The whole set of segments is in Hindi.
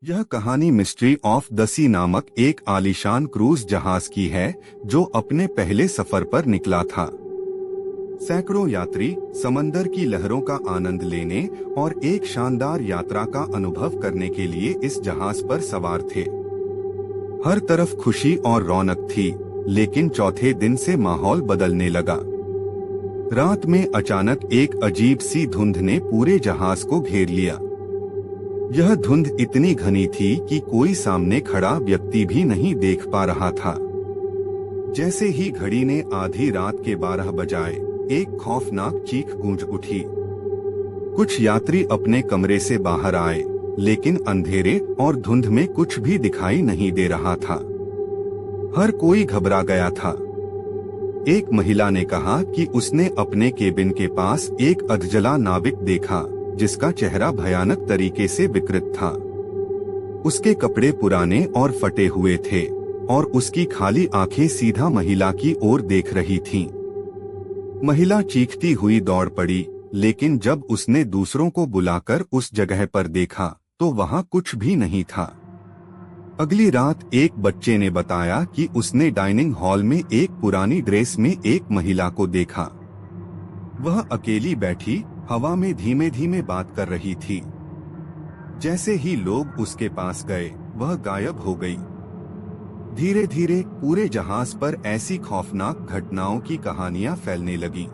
यह कहानी मिस्ट्री ऑफ द सी नामक एक आलीशान क्रूज जहाज की है जो अपने पहले सफर पर निकला था। सैकड़ों यात्री समंदर की लहरों का आनंद लेने और एक शानदार यात्रा का अनुभव करने के लिए इस जहाज पर सवार थे। हर तरफ खुशी और रौनक थी, लेकिन चौथे दिन से माहौल बदलने लगा। रात में अचानक एक अजीब सी धुंध ने पूरे जहाज को घेर लिया। यह धुंध इतनी घनी थी कि कोई सामने खड़ा व्यक्ति भी नहीं देख पा रहा था। जैसे ही घड़ी ने आधी रात के 12 बजाए, एक खौफनाक चीख गूंज उठी। कुछ यात्री अपने कमरे से बाहर आए, लेकिन अंधेरे और धुंध में कुछ भी दिखाई नहीं दे रहा था। हर कोई घबरा गया था। एक महिला ने कहा कि उसने अपने केबिन के पास एक अधजला नाविक देखा, जिसका चेहरा भयानक तरीके से विकृत था। उसके कपड़े पुराने और फटे हुए थे और उसकी खाली आंखें सीधा महिला की ओर देख रही थीं। महिला चीखती हुई दौड़ पड़ी, लेकिन जब उसने दूसरों को बुलाकर उस जगह पर देखा तो वहां कुछ भी नहीं था। अगली रात एक बच्चे ने बताया कि उसने डाइनिंग हॉल में एक पुरानी ड्रेस में एक महिला को देखा। वह अकेली बैठी हवा में धीमे धीमे बात कर रही थी। जैसे ही लोग उसके पास गए, वह गायब हो गई। धीरे धीरे पूरे जहाज पर ऐसी खौफनाक घटनाओं की कहानियां फैलने लगीं।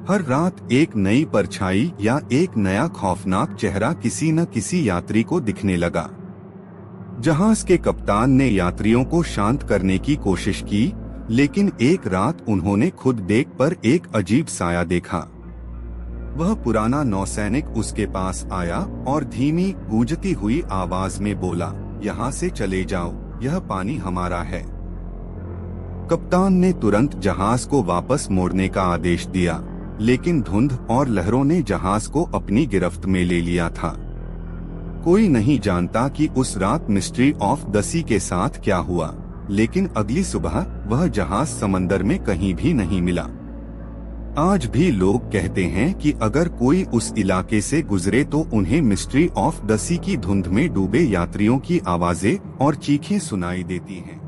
हर रात एक नई परछाई या एक नया खौफनाक चेहरा किसी न किसी यात्री को दिखने लगा। जहाज के कप्तान ने यात्रियों को शांत करने की कोशिश की, लेकिन एक रात उन्होंने खुद डेक पर एक अजीब साया देखा। वह पुराना नौसैनिक उसके पास आया और धीमी गूंजती हुई आवाज में बोला, यहाँ से चले जाओ, यह पानी हमारा है। कप्तान ने तुरंत जहाज को वापस मोड़ने का आदेश दिया, लेकिन धुंध और लहरों ने जहाज को अपनी गिरफ्त में ले लिया था। कोई नहीं जानता कि उस रात मिस्ट्री ऑफ द सी के साथ क्या हुआ, लेकिन अगली सुबह वह जहाज समंदर में कहीं भी नहीं मिला। आज भी लोग कहते हैं कि अगर कोई उस इलाके से गुजरे तो उन्हें मिस्ट्री ऑफ द सी की धुंध में डूबे यात्रियों की आवाजें और चीखें सुनाई देती हैं।